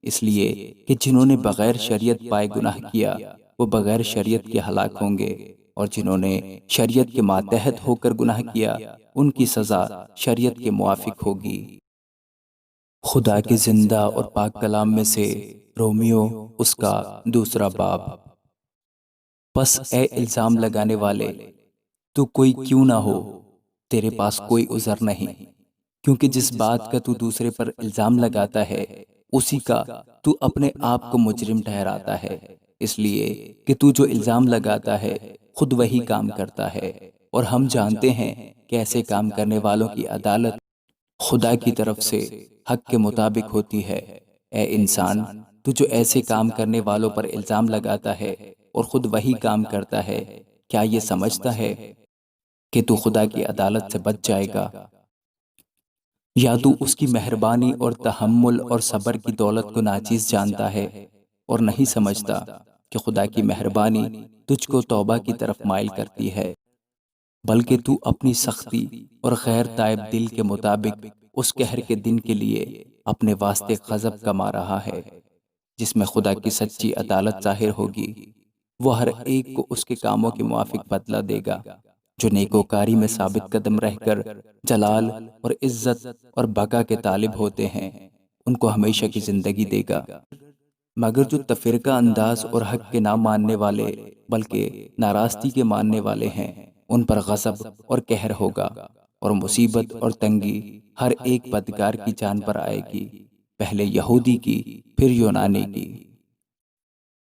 اس لیے کہ جنہوں نے بغیر شریعت پائے گناہ کیا وہ بغیر شریعت کے ہلاک ہوں گے، اور جنہوں نے شریعت کے ماتحت ہو کر گناہ کیا ان کی سزا شریعت کے موافق ہوگی۔ خدا کے زندہ اور پاک کلام میں سے رومیو اس کا دوسرا باب۔ پس اے الزام لگانے والے، تو کوئی کیوں نہ ہو، تیرے پاس کوئی عذر نہیں، کیونکہ جس بات کا تو دوسرے پر الزام لگاتا ہے اسی کا تو اپنے آپ کو مجرم ٹھہراتا ہے، اس لیے کہ تو جو الزام لگاتا ہے خود وہی کام کرتا ہے، اور ہم جانتے ہیں کہ ایسے کام کرنے والوں کی عدالت خدا کی طرف سے حق کے مطابق ہوتی ہے۔ اے انسان، تو جو ایسے کام کرنے والوں پر الزام لگاتا ہے اور خود وہی کام کرتا ہے، کیا یہ سمجھتا ہے کہ تو خدا کی عدالت سے بچ جائے گا؟ یا تو اس کی مہربانی اور تحمل اور صبر کی دولت کو ناچیز جانتا ہے اور نہیں سمجھتا کہ خدا کی مہربانی تجھ کو توبہ کی طرف مائل کرتی ہے، بلکہ تو اپنی سختی اور غیر تائب دل کے مطابق اس قہر کے دن کے لیے اپنے واسطے غضب کما رہا ہے، جس میں خدا کی سچی عدالت ظاہر ہوگی۔ وہ ہر ایک کو اس کے کاموں کے موافق بدلہ دے گا۔ جو نیکوکاری میں ثابت قدم رہ کر جلال اور عزت اور بقا کے طالب ہوتے ہیں ان کو ہمیشہ کی زندگی دے گا، مگر جو تفرقہ انداز اور حق کے نہ ماننے والے بلکہ ناراستی کے ماننے والے ہیں ان پر غضب اور قہر ہوگا، اور مصیبت اور تنگی ہر ایک بدکار کی جان پر آئے گی، پہلے یہودی کی پھر یونانی کی،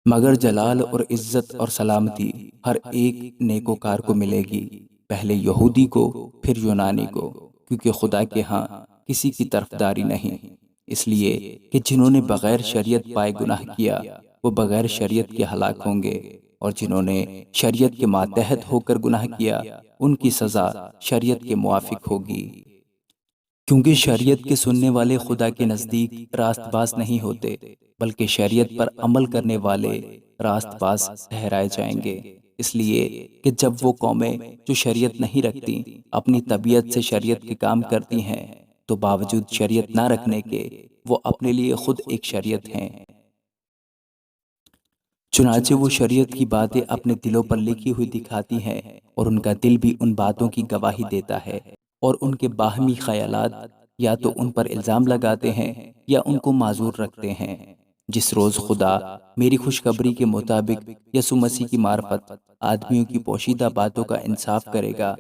مگر جلال اور عزت اور سلامتی ہر ایک نیکوکار کو ملے گی، پہلے یہودی کو پھر یونانی کو، کیونکہ خدا کے ہاں کسی کی طرفداری نہیں، اس لیے کہ جنہوں نے بغیر شریعت پائے گناہ کیا وہ بغیر شریعت کے ہلاک ہوں گے، اور جنہوں نے شریعت کے ماتحت ہو کر گناہ کیا ان کی سزا شریعت کے موافق ہوگی، کیونکہ شریعت کے سننے والے خدا کے نزدیک راست باز نہیں ہوتے بلکہ شریعت پر عمل کرنے والے راست باز ٹھہرائے جائیں گے۔ اس لیے کہ جب وہ قومیں جو شریعت نہیں رکھتی اپنی طبیعت سے شریعت کے کام کرتی ہیں تو باوجود شریعت نہ رکھنے کے وہ اپنے لیے خود ایک شریعت ہیں، چنانچہ وہ شریعت کی باتیں اپنے دلوں پر لکھی ہوئی دکھاتی ہیں، اور ان کا دل بھی ان باتوں کی گواہی دیتا ہے، اور ان کے باہمی خیالات یا تو ان پر الزام لگاتے ہیں یا ان کو معذور رکھتے ہیں۔ جس روز خدا میری خوشخبری کے مطابق یسوع مسیح کی معرفت آدمیوں کی پوشیدہ باتوں کا انصاف کرے گا،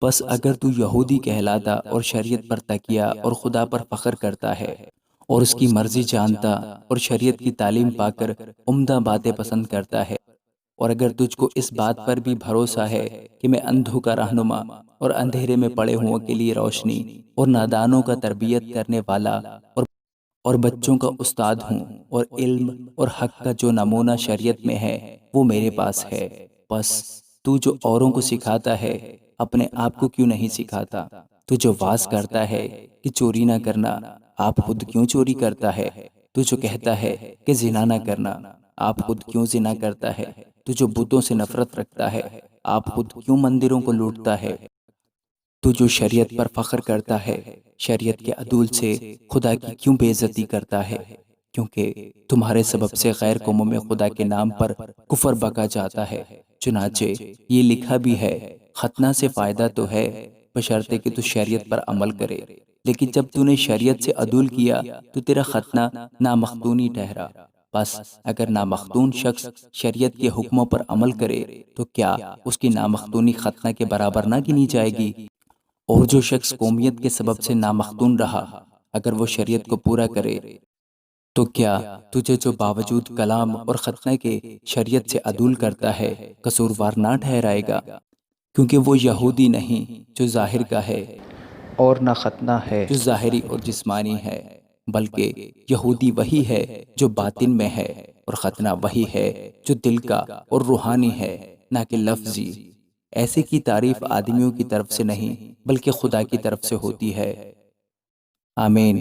بس اگر تو یہودی کہلاتا اور شریعت پر تکیہ اور خدا پر فخر کرتا ہے اور اس کی مرضی جانتا اور شریعت کی تعلیم پا کر عمدہ باتیں پسند کرتا ہے، اور اگر تجھ کو اس بات پر بھی بھروسہ ہے کہ میں اندھوں کا رہنما اور اندھیرے میں پڑے ہوں کے لیے روشنی اور نادانوں کا تربیت کرنے والا اور بچوں کا استاد ہوں، اور علم اور حق کا جو نمونہ شریعت میں ہے وہ میرے پاس ہے، بس تو جو اوروں کو سکھاتا ہے اپنے آپ کو کیوں نہیں سکھاتا؟ تو جو واز کرتا ہے کہ چوری نہ کرنا، آپ خود کیوں چوری کرتا ہے؟ تو جو کہتا ہے کہ زنا نہ کرنا، آپ خود کیوں زنا کرتا ہے؟ تو جو بتوں سے نفرت رکھتا ہے، آپ خود کیوں مندروں کو لوٹتا ہے؟ تو جو شریعت پر فخر کرتا ہے، شریعت کے عدول سے خدا کی کیوں بے عزتی کرتا ہے؟ کیونکہ تمہارے سبب سے غیر قوموں میں خدا کے نام پر کفر بکا جاتا ہے، چنانچہ یہ لکھا بھی ہے، ختنہ سے فائدہ تو ہے بشرطے کہ تو شریعت پر عمل کرے، لیکن جب تو نے شریعت سے عدول کیا تو تیرا ختنہ نامختونی ٹھہرا۔ بس اگر نامختون شخص شریعت کے حکموں پر عمل کرے تو کیا اس کی نامختونی ختنہ کے برابر نہ گنی جائے گی؟ اور جو شخص قومیت کے سبب سے نامختون رہا اگر وہ شریعت کو پورا کرے تو کیا تجھے جو باوجود کلام اور ختنہ کے شریعت سے عدول کرتا ہے قصوروار نہ ٹھہرائے گا؟ کیونکہ وہ یہودی نہیں جو ظاہر کا ہے، اور نہ ختنہ ہے جو ظاہری اور جسمانی ہے، بلکہ یہودی وہی ہے جو باطن میں ہے، اور ختنہ وہی ہے جو دل کا اور روحانی ہے، نہ کہ لفظی۔ ایسے کی تعریف آدمیوں کی طرف سے نہیں بلکہ خدا کی طرف سے ہوتی ہے۔ آمین۔